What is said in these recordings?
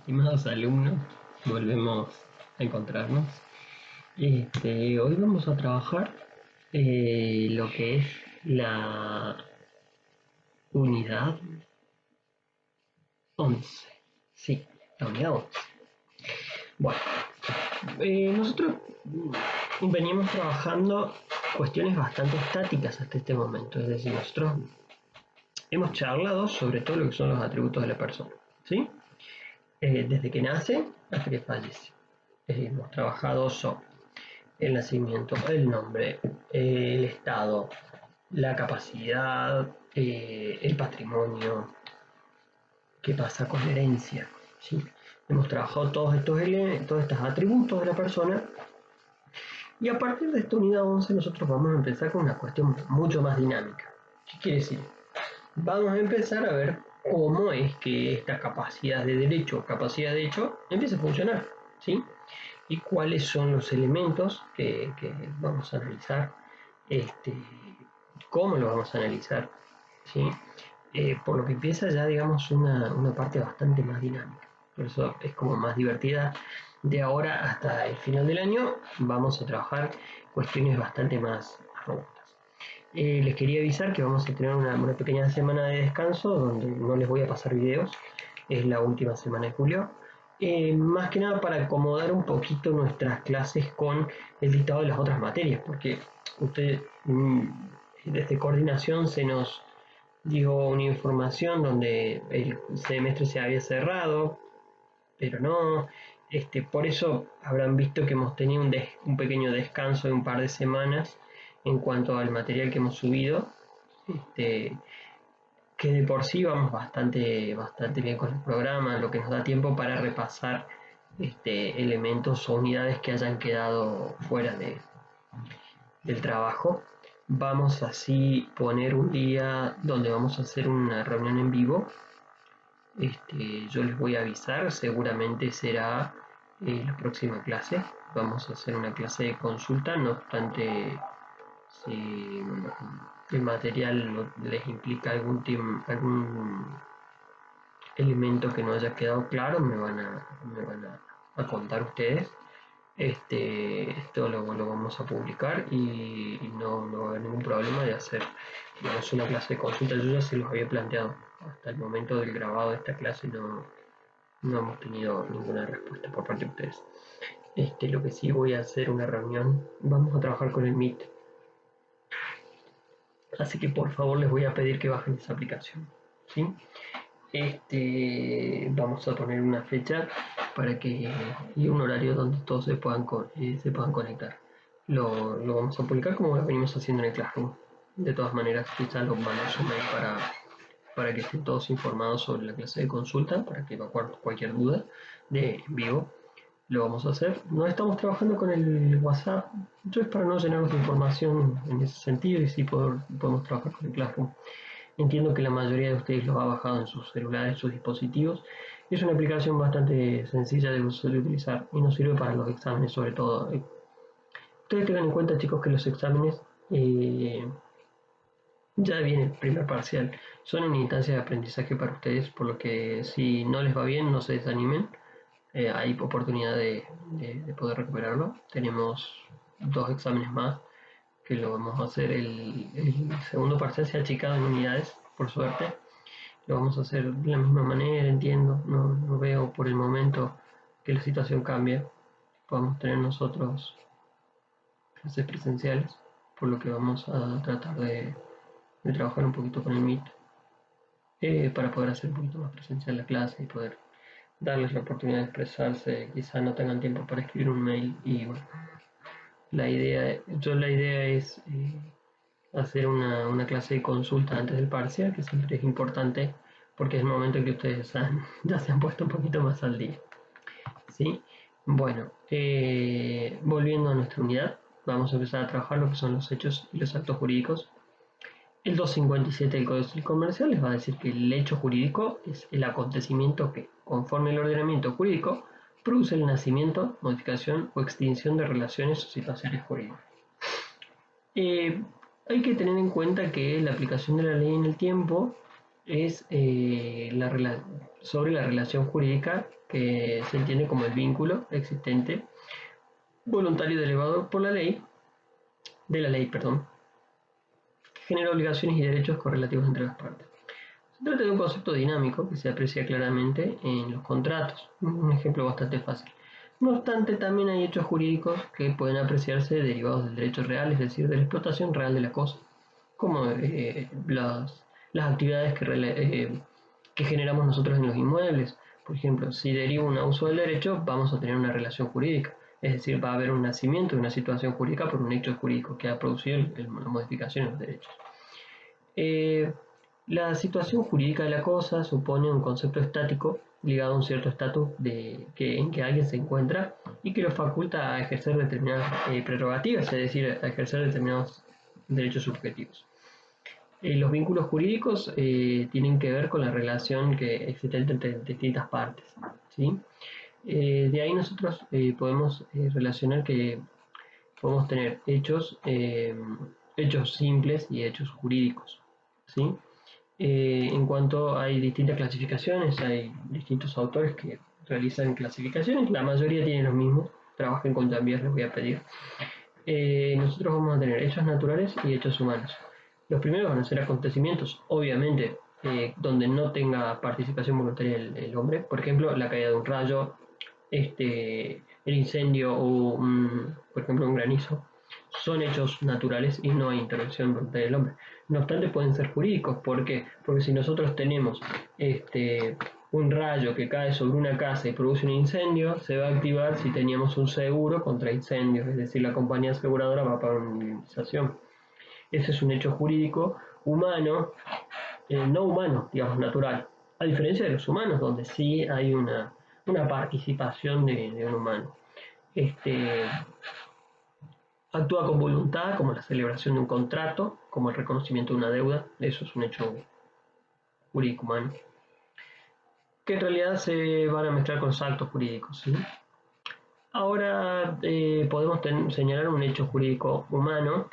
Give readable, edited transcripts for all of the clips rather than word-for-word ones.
Estimados alumnos, volvemos a encontrarnos. Hoy vamos a trabajar lo que es la unidad 11. Sí, la unidad 11. Bueno, nosotros veníamos trabajando cuestiones bastante estáticas hasta este momento. Es decir, nosotros hemos charlado sobre todo lo que son los atributos de la persona, ¿sí? Desde que nace hasta que fallece. Hemos trabajado sobre el nacimiento, el nombre, el estado, la capacidad, el patrimonio, qué pasa con la herencia, ¿sí? Hemos trabajado todos estos atributos de la persona y a partir de esta unidad 11 nosotros vamos a empezar con una cuestión mucho más dinámica. ¿Qué quiere decir? Vamos a empezar a ver cómo es que esta capacidad de derecho o capacidad de hecho empieza a funcionar, ¿sí? Y cuáles son los elementos que vamos a analizar, cómo lo vamos a analizar, ¿sí? Por lo que empieza ya, digamos, una parte bastante más dinámica. Por eso es como más divertida. De ahora hasta el final del año vamos a trabajar cuestiones bastante más robustas. Les quería avisar que vamos a tener una pequeña semana de descanso donde no les voy a pasar videos. Es la última semana de julio. Más que nada para acomodar un poquito nuestras clases con el dictado de las otras materias, porque usted desde coordinación se nos dio una información donde el semestre se había cerrado, pero no. Por eso habrán visto que hemos tenido un pequeño descanso de un par de semanas en cuanto al material que hemos subido, que de por sí vamos bastante bien con el programa, lo que nos da tiempo para repasar elementos o unidades que hayan quedado fuera del trabajo. Vamos así poner un día donde vamos a hacer una reunión en vivo. Yo les voy a avisar, seguramente será la próxima clase. Vamos a hacer una clase de consulta, no obstante, si el material les implica algún elemento que no haya quedado claro, me van a contar ustedes. Esto lo vamos a publicar y no va a haber ningún problema de hacer, digamos, una clase de consulta. Yo ya se los había planteado. Hasta el momento del grabado de esta clase no hemos tenido ninguna respuesta por parte de ustedes. Lo que sí voy a hacer una reunión, vamos a trabajar con el Meet. Así que por favor les voy a pedir que bajen esa aplicación, ¿sí? Vamos a poner una fecha para que y un horario donde todos se puedan conectar. Lo vamos a publicar como lo venimos haciendo en el Classroom. De todas maneras, quizás lo mando su mail para que estén todos informados sobre la clase de consulta, para que evacuar cualquier duda de en vivo. Lo vamos a hacer. No estamos trabajando con el WhatsApp, entonces para no llenarnos de información en ese sentido y sí podemos trabajar con el Classroom. Entiendo que la mayoría de ustedes lo ha bajado en sus celulares, sus dispositivos. Es una aplicación bastante sencilla de utilizar y nos sirve para los exámenes sobre todo. Ustedes tengan en cuenta, chicos, que los exámenes ya viene el primer parcial. Son una instancia de aprendizaje para ustedes, por lo que si no les va bien, no se desanimen. Hay oportunidad de poder recuperarlo. Tenemos 2 exámenes más que lo vamos a hacer. El segundo parcial se ha achicado en unidades, por suerte. Lo vamos a hacer de la misma manera, entiendo. No veo por el momento que la situación cambie. Podemos tener nosotros clases presenciales, por lo que vamos a tratar de trabajar un poquito con el Meet para poder hacer un poquito más presencial la clase y poder darles la oportunidad de expresarse. Quizá no tengan tiempo para escribir un mail y bueno, la idea es hacer una clase de consulta antes del parcial, que siempre es importante porque es el momento en que ustedes ya se han puesto un poquito más al día, ¿sí? Bueno, volviendo a nuestra unidad, vamos a empezar a trabajar lo que son los hechos y los actos jurídicos. El 257 del Código Civil Comercial les va a decir que el hecho jurídico es el acontecimiento que, conforme al ordenamiento jurídico, produce el nacimiento, modificación o extinción de relaciones o situaciones jurídicas. Eh, Hay que tener en cuenta que la aplicación de la ley en el tiempo es sobre la relación jurídica que se entiende como el vínculo existente, voluntario y elevado por la ley, que genera obligaciones y derechos correlativos entre las partes. Se trata de un concepto dinámico que se aprecia claramente en los contratos, un ejemplo bastante fácil. No obstante, también hay hechos jurídicos que pueden apreciarse derivados del derecho real, es decir, de la explotación real de la cosa, como las actividades que generamos nosotros en los inmuebles. Por ejemplo, si deriva un uso del derecho, vamos a tener una relación jurídica, es decir, va a haber un nacimiento de una situación jurídica por un hecho jurídico que ha producido la modificación de los derechos. La situación jurídica de la cosa supone un concepto estático ligado a un cierto estatus en que alguien se encuentra y que lo faculta a ejercer determinadas prerrogativas, es decir, a ejercer determinados derechos subjetivos. Los vínculos jurídicos tienen que ver con la relación que existe entre distintas partes, ¿sí? De ahí nosotros podemos relacionar que podemos tener hechos simples y hechos jurídicos, ¿sí? En cuanto hay distintas clasificaciones, hay distintos autores que realizan clasificaciones, la mayoría tienen los mismos, trabajen con Jambier, les voy a pedir. Nosotros vamos a tener hechos naturales y hechos humanos. Los primeros van a ser acontecimientos, obviamente, donde no tenga participación voluntaria el hombre, por ejemplo, la caída de un rayo, el incendio o, por ejemplo, un granizo, son hechos naturales y no hay intervención voluntaria del hombre. No obstante, pueden ser jurídicos. ¿Por qué? Porque si nosotros tenemos un rayo que cae sobre una casa y produce un incendio, se va a activar si teníamos un seguro contra incendios, es decir, la compañía aseguradora va a pagar una indemnización. Ese es un hecho jurídico humano, no humano, digamos, natural, a diferencia de los humanos, donde sí hay una participación de un humano. Actúa con voluntad, como la celebración de un contrato, como el reconocimiento de una deuda, eso es un hecho jurídico humano, que en realidad se van a mezclar con los actos jurídicos, ¿sí? Ahora podemos señalar un hecho jurídico humano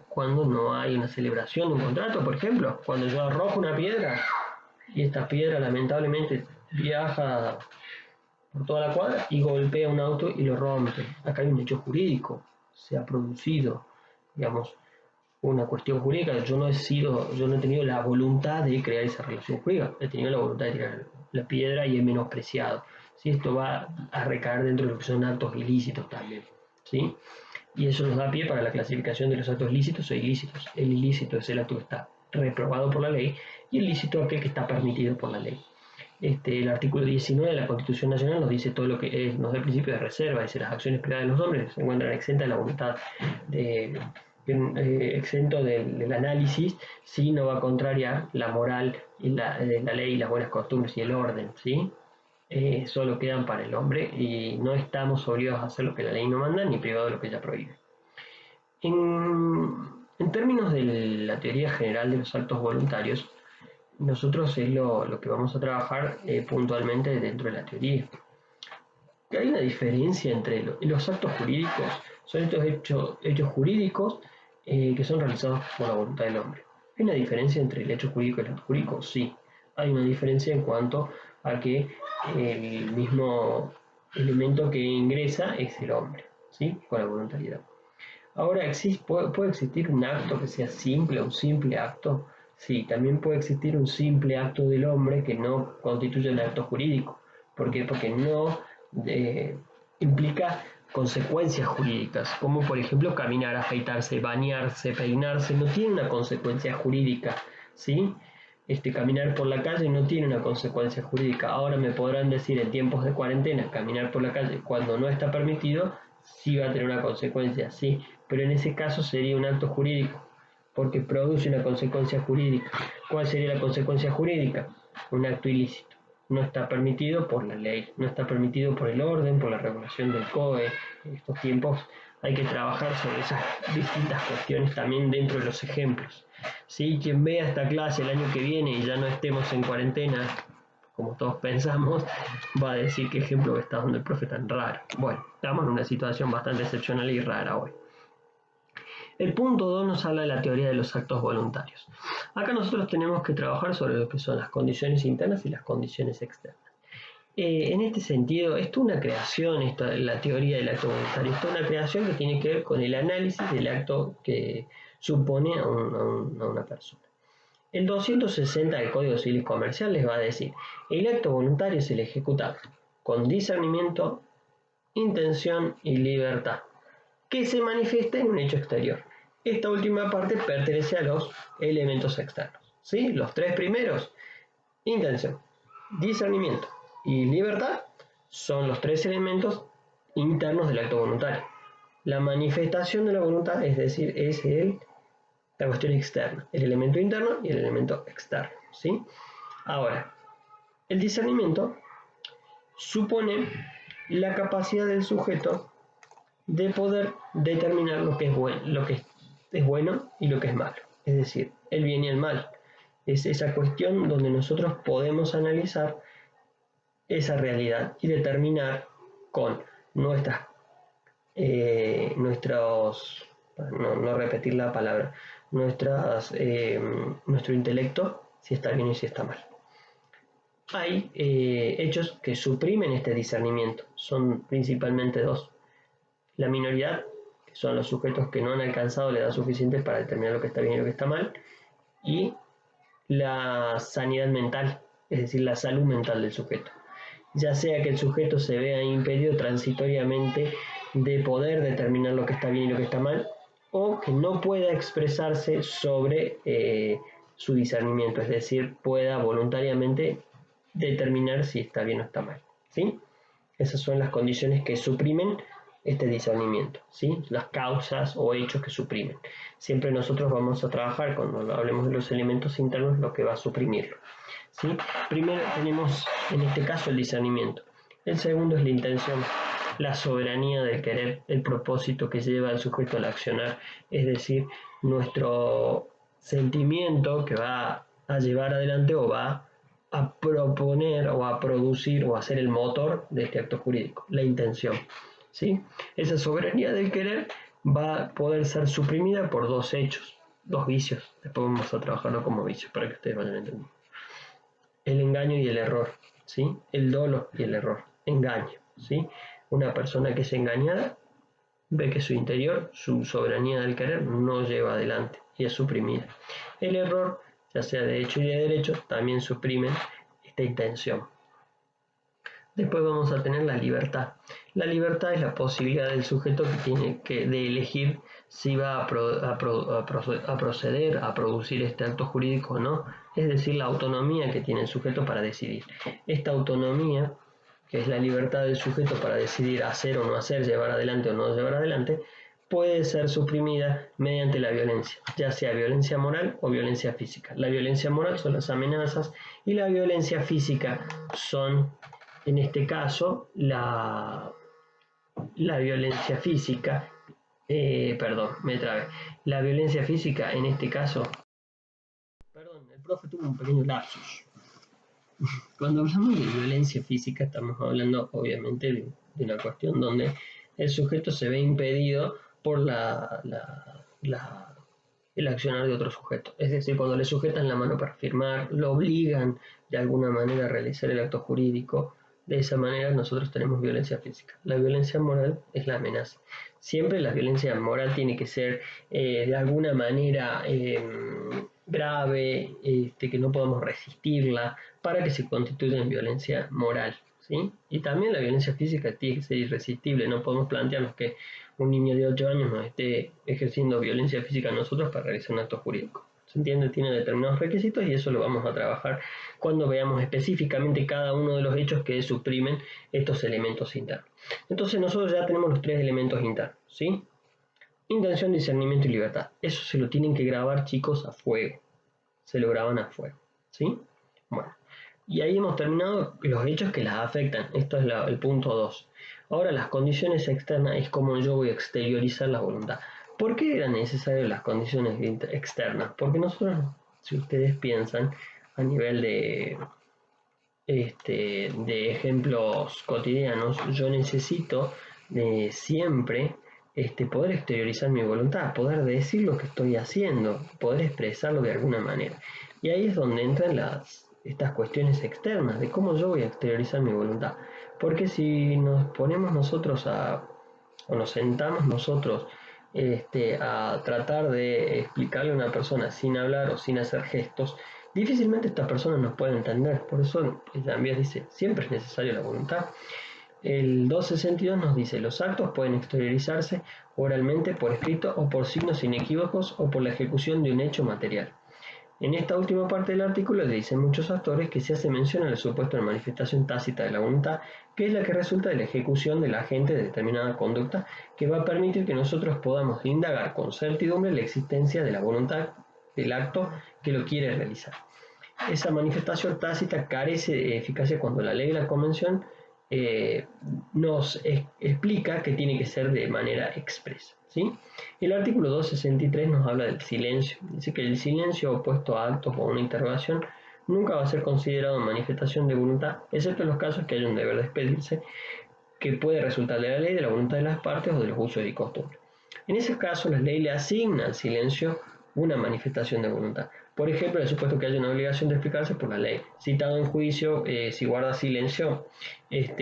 cuando no hay una celebración de un contrato, por ejemplo, cuando yo arrojo una piedra y esta piedra lamentablemente viaja por toda la cuadra y golpea un auto y lo rompe. Acá hay un hecho jurídico, se ha producido, digamos, una cuestión jurídica. Yo no he tenido la voluntad de crear esa relación jurídica, he tenido la voluntad de tirar la piedra y he menospreciado. ¿Sí? Esto va a recaer dentro de lo que son actos ilícitos también, ¿sí? Y eso nos da pie para la clasificación de los actos lícitos e ilícitos. El ilícito es el acto que está reprobado por la ley y el lícito aquel que está permitido por la ley. El artículo 19 de la Constitución Nacional nos dice todo lo que nos da el principio de reserva, es decir, las acciones privadas de los hombres se encuentran exentas de la voluntad exento del análisis si no va a contrariar la moral y la ley, las buenas costumbres y el orden, ¿sí? Solo quedan para el hombre y no estamos obligados a hacer lo que la ley no manda ni privado de lo que ella prohíbe. En términos de la teoría general de los actos voluntarios, nosotros es lo que vamos a trabajar puntualmente dentro de la teoría. Hay una diferencia entre los actos jurídicos, son estos hechos jurídicos que son realizados por la voluntad del hombre. ¿Hay una diferencia entre el hecho jurídico y el acto jurídico? Sí, hay una diferencia en cuanto a que el mismo elemento que ingresa es el hombre, ¿sí? Con la voluntariedad. Ahora, ¿puede existir un acto que sea simple, un simple acto? Sí, también puede existir un simple acto del hombre que no constituye un acto jurídico. ¿Por qué? Porque no implica consecuencias jurídicas, como por ejemplo caminar, afeitarse, bañarse, peinarse, no tiene una consecuencia jurídica, ¿sí? Caminar por la calle no tiene una consecuencia jurídica. Ahora me podrán decir en tiempos de cuarentena, caminar por la calle cuando no está permitido, sí va a tener una consecuencia, sí, pero en ese caso sería un acto jurídico, porque produce una consecuencia jurídica. ¿Cuál sería la consecuencia jurídica? Un acto ilícito. No está permitido por la ley, no está permitido por el orden, por la regulación del COE. En estos tiempos hay que trabajar sobre esas distintas cuestiones también dentro de los ejemplos. ¿Sí? Quien vea esta clase el año que viene y ya no estemos en cuarentena, como todos pensamos, va a decir qué ejemplo está dando el profe tan raro. Bueno, estamos en una situación bastante excepcional y rara hoy. El punto 2 nos habla de la teoría de los actos voluntarios. Acá nosotros tenemos que trabajar sobre lo que son las condiciones internas y las condiciones externas. En este sentido, esto es una creación, la teoría del acto voluntario, esto es una creación que tiene que ver con el análisis del acto que supone a una persona. El 260 del Código Civil y Comercial les va a decir, el acto voluntario es el ejecutado con discernimiento, intención y libertad, que se manifiesta en un hecho exterior. Esta última parte pertenece a los elementos externos, ¿sí? Los tres primeros, intención, discernimiento y libertad, son los tres elementos internos del acto voluntario. La manifestación de la voluntad, es decir, es la cuestión externa, el elemento interno y el elemento externo, ¿sí? Ahora, el discernimiento supone la capacidad del sujeto de poder determinar lo que es bueno y lo que es malo, es decir, el bien y el mal. Es esa cuestión donde nosotros podemos analizar esa realidad y determinar con no repetir la palabra, nuestro intelecto, si está bien y si está mal. Hay hechos que suprimen este discernimiento, son principalmente dos. La minoridad, que son los sujetos que no han alcanzado la edad suficiente para determinar lo que está bien y lo que está mal, y la sanidad mental, es decir, la salud mental del sujeto. Ya sea que el sujeto se vea impedido transitoriamente de poder determinar lo que está bien y lo que está mal, o que no pueda expresarse sobre su discernimiento, es decir, pueda voluntariamente determinar si está bien o está mal, ¿sí? Esas son las condiciones que suprimen este discernimiento, ¿sí? Las causas o hechos que suprimen. Siempre nosotros vamos a trabajar, cuando hablemos de los elementos internos, lo que va a suprimirlo, ¿sí? Primero tenemos, en este caso, el discernimiento. El segundo es la intención, la soberanía del querer, el propósito que lleva al sujeto al accionar, es decir, nuestro sentimiento que va a llevar adelante o va a proponer o a producir o a ser el motor de este acto jurídico, la intención, ¿sí? Esa soberanía del querer va a poder ser suprimida por dos hechos, dos vicios. Después vamos a trabajarlo como vicios para que ustedes vayan entendiendo. El engaño y el error, ¿sí? El dolo y el error. Engaño, ¿sí? Una persona que es engañada ve que su interior, su soberanía del querer, no lleva adelante y es suprimida. El error, ya sea de hecho y de derecho, también suprimen esta intención. Después vamos a tener la libertad. La libertad es la posibilidad del sujeto que tiene de elegir si va a proceder a producir este acto jurídico o no, es decir, la autonomía que tiene el sujeto para decidir. Esta autonomía, que es la libertad del sujeto para decidir hacer o no hacer, llevar adelante o no llevar adelante, puede ser suprimida mediante la violencia, ya sea violencia moral o violencia física. La violencia moral son las amenazas y la violencia física son, en este caso, la violencia física, perdón, me trabé. La violencia física, en este caso, perdón, el profe tuvo un pequeño lapsus. Cuando hablamos de violencia física, estamos hablando, obviamente, de una cuestión donde el sujeto se ve impedido por el accionar de otro sujeto. Es decir, cuando le sujetan la mano para firmar, lo obligan de alguna manera a realizar el acto jurídico. De esa manera nosotros tenemos violencia física. La violencia moral es la amenaza. Siempre la violencia moral tiene que ser de alguna manera grave, que no podamos resistirla para que se constituya en violencia moral, ¿sí? Y también la violencia física tiene que ser irresistible. No podemos plantearnos que un niño de 8 años nos esté ejerciendo violencia física a nosotros para realizar un acto jurídico. ¿Se entiende? Tiene determinados requisitos y eso lo vamos a trabajar cuando veamos específicamente cada uno de los hechos que suprimen estos elementos internos. Entonces nosotros ya tenemos los tres elementos internos, ¿sí? Intención, discernimiento y libertad. Eso se lo tienen que grabar, chicos, a fuego. Se lo graban a fuego, ¿sí? Bueno, y ahí hemos terminado los hechos que las afectan. Esto es el punto 2. Ahora, las condiciones externas es como yo voy a exteriorizar la voluntad. ¿Por qué eran necesarias las condiciones externas? Porque nosotros, si ustedes piensan a nivel de ejemplos cotidianos, yo necesito siempre poder exteriorizar mi voluntad, poder decir lo que estoy haciendo, poder expresarlo de alguna manera. Y ahí es donde entran estas cuestiones externas de cómo yo voy a exteriorizar mi voluntad. Porque si nos ponemos nosotros o nos sentamos nosotros a tratar de explicarle a una persona sin hablar o sin hacer gestos, difícilmente esta persona nos puede entender. Por eso también dice, siempre es necesaria la voluntad. El 262 nos dice, los actos pueden exteriorizarse oralmente, por escrito o por signos inequívocos o por la ejecución de un hecho material. En esta última parte del artículo dicen muchos autores que se hace mención a la supuesta manifestación tácita de la voluntad, que es la que resulta de la ejecución del agente de determinada conducta, que va a permitir que nosotros podamos indagar con certidumbre la existencia de la voluntad del acto que lo quiere realizar. Esa manifestación tácita carece de eficacia cuando la ley de la convención nos explica que tiene que ser de manera expresa, ¿sí? El artículo 263 nos habla del silencio. Dice que el silencio opuesto a actos o una interrogación nunca va a ser considerado manifestación de voluntad, excepto en los casos que haya un deber de expedirse que puede resultar de la ley, de la voluntad de las partes o de los usos y costumbres. En ese caso, la ley le asigna al silencio una manifestación de voluntad. Por ejemplo, el supuesto que haya una obligación de explicarse por la ley. Citado en juicio, si guarda silencio,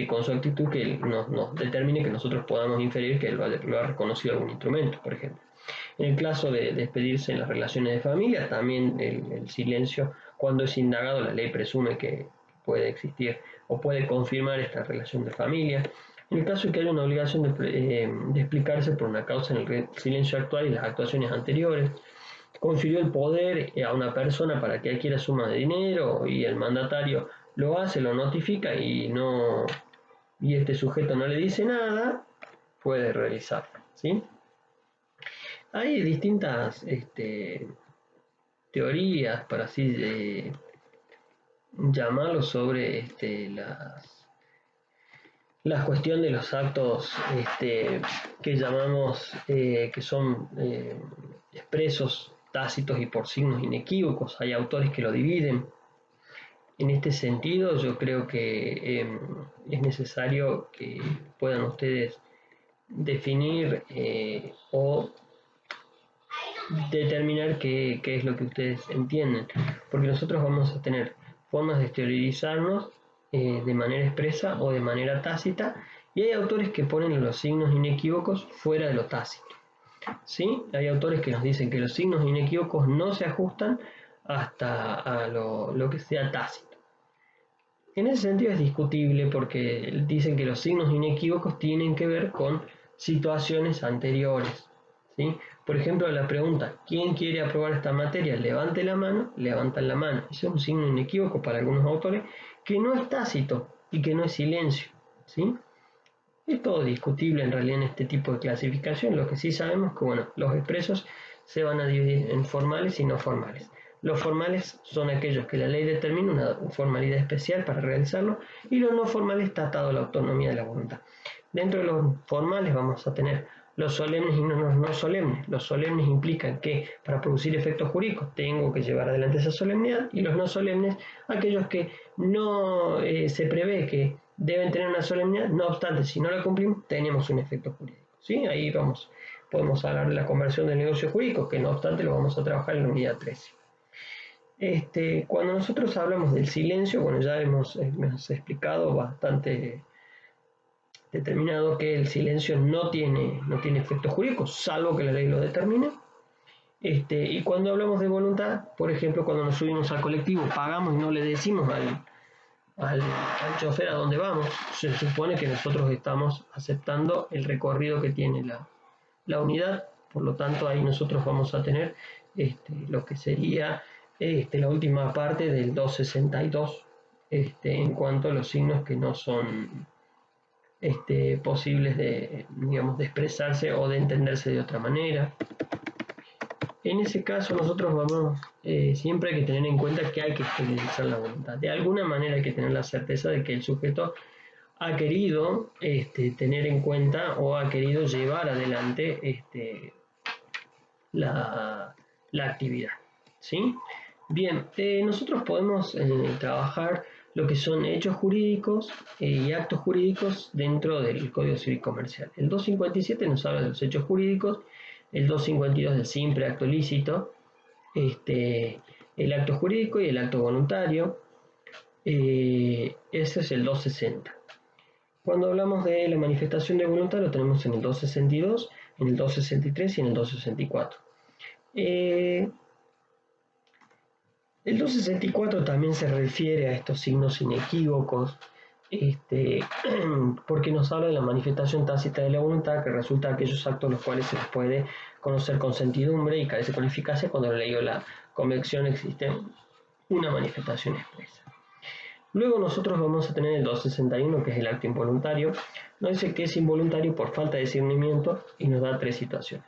con su actitud que nos determine que nosotros podamos inferir que lo ha reconocido algún instrumento, por ejemplo. En el caso de despedirse en las relaciones de familia, también el silencio, cuando es indagado, la ley presume que puede existir o puede confirmar esta relación de familia. En el caso de que haya una obligación de explicarse por una causa en el silencio actual y las actuaciones anteriores, confirió el poder a una persona para que adquiera suma de dinero y el mandatario lo hace, lo notifica y este sujeto no le dice nada, puede realizarlo, ¿sí? Hay distintas teorías, para así llamarlo, sobre la cuestión de los actos que llamamos que son expresos, tácitos y por signos inequívocos. Hay autores que lo dividen. En este sentido, yo creo que es necesario que puedan ustedes definir o determinar qué es lo que ustedes entienden, porque nosotros vamos a tener formas de exteriorizarnos de manera expresa o de manera tácita, y hay autores que ponen los signos inequívocos fuera de lo tácito, ¿sí? Hay autores que nos dicen que los signos inequívocos no se ajustan hasta a lo que sea tácito. En ese sentido es discutible, porque dicen que los signos inequívocos tienen que ver con situaciones anteriores, ¿sí? Por ejemplo, la pregunta, ¿quién quiere aprobar esta materia? Levante la mano, levantan la mano. Ese es un signo inequívoco para algunos autores, que no es tácito y que no es silencio, ¿sí? Es todo discutible en realidad en este tipo de clasificación. Lo que sí sabemos es que, bueno, los expresos se van a dividir en formales y no formales. Los formales son aquellos que la ley determina una formalidad especial para realizarlo, y los no formales está atado a la autonomía de la voluntad. Dentro de los formales vamos a tener los solemnes y no solemnes. Los solemnes implican que para producir efectos jurídicos tengo que llevar adelante esa solemnidad, y los no solemnes, aquellos que no se prevé que deben tener una solemnidad, no obstante, si no la cumplimos, tenemos un efecto jurídico, ¿sí? Ahí podemos hablar de la conversión del negocio jurídico, que no obstante lo vamos a trabajar en la unidad 13. Cuando nosotros hablamos del silencio, bueno, ya hemos explicado bastante determinado que el silencio no tiene efectos jurídicos, salvo que la ley lo determine. Y cuando hablamos de voluntad, por ejemplo, cuando nos subimos al colectivo, pagamos y no le decimos al chofer a dónde vamos, se supone que nosotros estamos aceptando el recorrido que tiene la unidad. Por lo tanto, ahí nosotros vamos a tener lo que sería la última parte del 262, en cuanto a los signos que no son posibles digamos, de expresarse o de entenderse de otra manera. En ese caso nosotros siempre hay que tener en cuenta que hay que exteriorizar la voluntad. De alguna manera hay que tener la certeza de que el sujeto ha querido tener en cuenta o ha querido llevar adelante la actividad, ¿sí? Bien, nosotros podemos trabajar lo que son hechos jurídicos y actos jurídicos dentro del Código Civil Comercial. El 257 nos habla de los hechos jurídicos, el 252 del simple acto lícito, el acto jurídico y el acto voluntario. Ese es el 260. Cuando hablamos de la manifestación de voluntad lo tenemos en el 262, en el 263 y en el 264. El 264 también se refiere a estos signos inequívocos, porque nos habla de la manifestación tácita de la voluntad, que resulta de aquellos actos los cuales se les puede conocer con certidumbre y carece con eficacia cuando en la ley o la convención existe una manifestación expresa. Luego nosotros vamos a tener el 261, que es el acto involuntario. Nos dice que es involuntario por falta de discernimiento y nos da tres situaciones.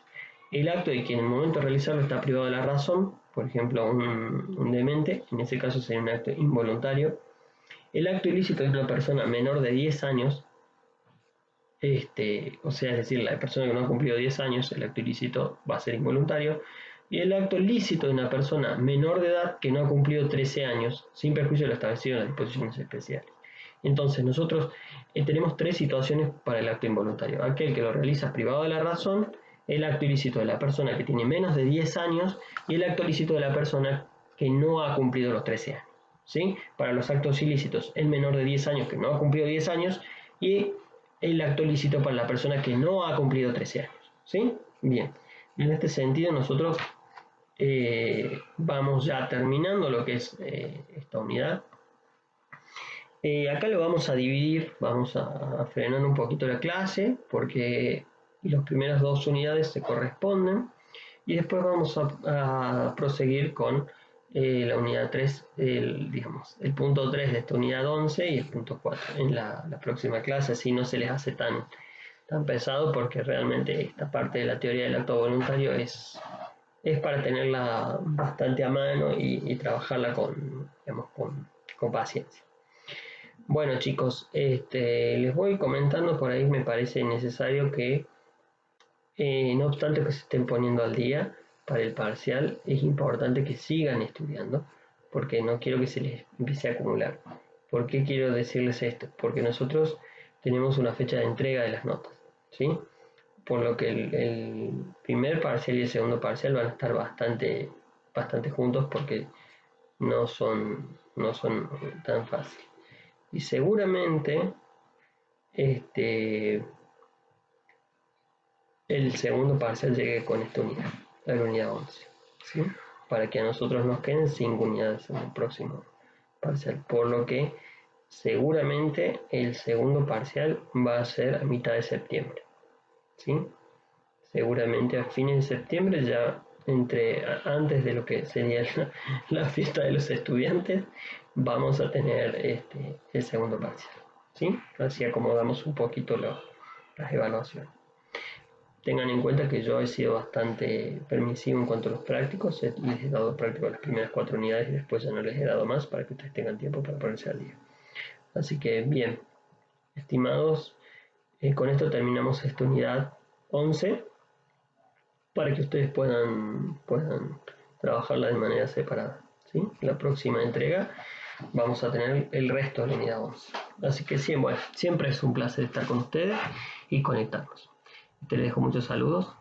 El acto de quien en el momento de realizarlo está privado de la razón, por ejemplo un demente, en ese caso sería un acto involuntario. El acto ilícito es una persona menor de 10 años, o sea, es decir, la persona que no ha cumplido 10 años, el acto ilícito va a ser involuntario. Y el acto lícito de una persona menor de edad que no ha cumplido 13 años, sin perjuicio de lo establecido en las disposiciones especiales. Entonces, nosotros tenemos tres situaciones para el acto involuntario. Aquel que lo realiza privado de la razón, el acto ilícito de la persona que tiene menos de 10 años y el acto ilícito de la persona que no ha cumplido los 13 años. ¿Sí? Para los actos ilícitos, el menor de 10 años que no ha cumplido 10 años y el acto ilícito para la persona que no ha cumplido 13 años. ¿Sí? Bien. En este sentido, nosotros vamos ya terminando lo que es esta unidad. Acá lo vamos a dividir, vamos a frenar un poquito la clase porque las primeras dos unidades se corresponden y después vamos a proseguir con la unidad 3, el punto 3 de esta unidad 11 y el punto 4 en la próxima clase, así no se les hace tan pesado porque realmente esta parte de la teoría del acto voluntario es para tenerla bastante a mano y trabajarla con paciencia. Bueno chicos, les voy comentando por ahí, me parece necesario que no obstante que se estén poniendo al día para el parcial, es importante que sigan estudiando porque no quiero que se les empiece a acumular. ¿Por qué quiero decirles esto? Porque nosotros tenemos una fecha de entrega de las notas, ¿sí? Por lo que el primer parcial y el segundo parcial van a estar bastante juntos porque no son tan fáciles. Y seguramente el segundo parcial llegue con esta unidad, la unidad 11, ¿sí? Para que a nosotros nos queden 5 unidades en el próximo parcial, por lo que seguramente el segundo parcial va a ser a mitad de septiembre, ¿sí? Seguramente a fines de septiembre, ya antes de lo que sería la fiesta de los estudiantes, vamos a tener el segundo parcial, ¿sí? Así acomodamos un poquito las evaluaciones. Tengan en cuenta que yo he sido bastante permisivo en cuanto a los prácticos, les he dado prácticos las primeras 4 unidades y después ya no les he dado más para que ustedes tengan tiempo para ponerse al día. Así que bien, estimados, con esto terminamos esta unidad 11 para que ustedes puedan trabajarla de manera separada, ¿sí? La próxima entrega vamos a tener el resto de la unidad 11. Así que siempre es un placer estar con ustedes y conectarnos. Te dejo muchos saludos.